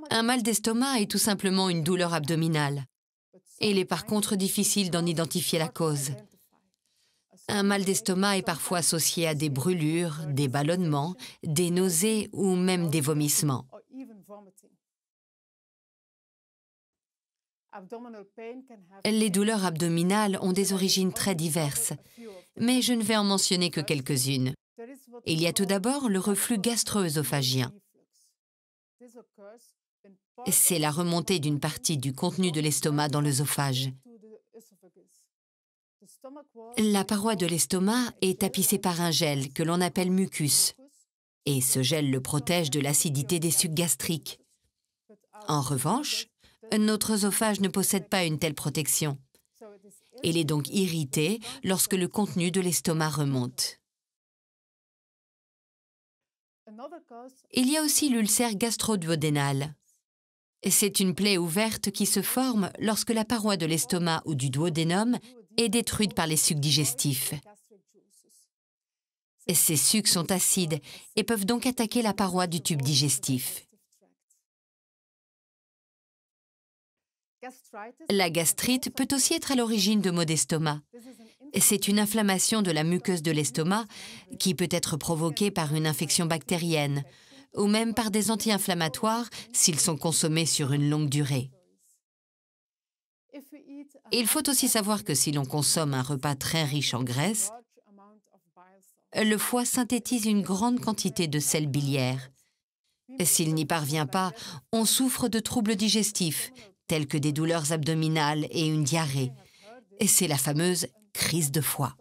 Un mal d'estomac est tout simplement une douleur abdominale. Et il est par contre difficile d'en identifier la cause. Un mal d'estomac est parfois associé à des brûlures, des ballonnements, des nausées ou même des vomissements. Les douleurs abdominales ont des origines très diverses, mais je ne vais en mentionner que quelques-unes. Il y a tout d'abord le reflux gastro-œsophagien. C'est la remontée d'une partie du contenu de l'estomac dans l'œsophage. La paroi de l'estomac est tapissée par un gel que l'on appelle mucus, et ce gel le protège de l'acidité des sucs gastriques. En revanche, notre œsophage ne possède pas une telle protection. Il est donc irrité lorsque le contenu de l'estomac remonte. Il y a aussi l'ulcère gastro-duodénal. C'est une plaie ouverte qui se forme lorsque la paroi de l'estomac ou du duodénum est détruite par les sucs digestifs. Ces sucs sont acides et peuvent donc attaquer la paroi du tube digestif. La gastrite peut aussi être à l'origine de maux d'estomac. C'est une inflammation de la muqueuse de l'estomac qui peut être provoquée par une infection bactérienne ou même par des anti-inflammatoires s'ils sont consommés sur une longue durée. Il faut aussi savoir que si l'on consomme un repas très riche en graisse, le foie synthétise une grande quantité de sel biliaire. S'il n'y parvient pas, on souffre de troubles digestifs, tels que des douleurs abdominales et une diarrhée. Et c'est la fameuse crise de foie.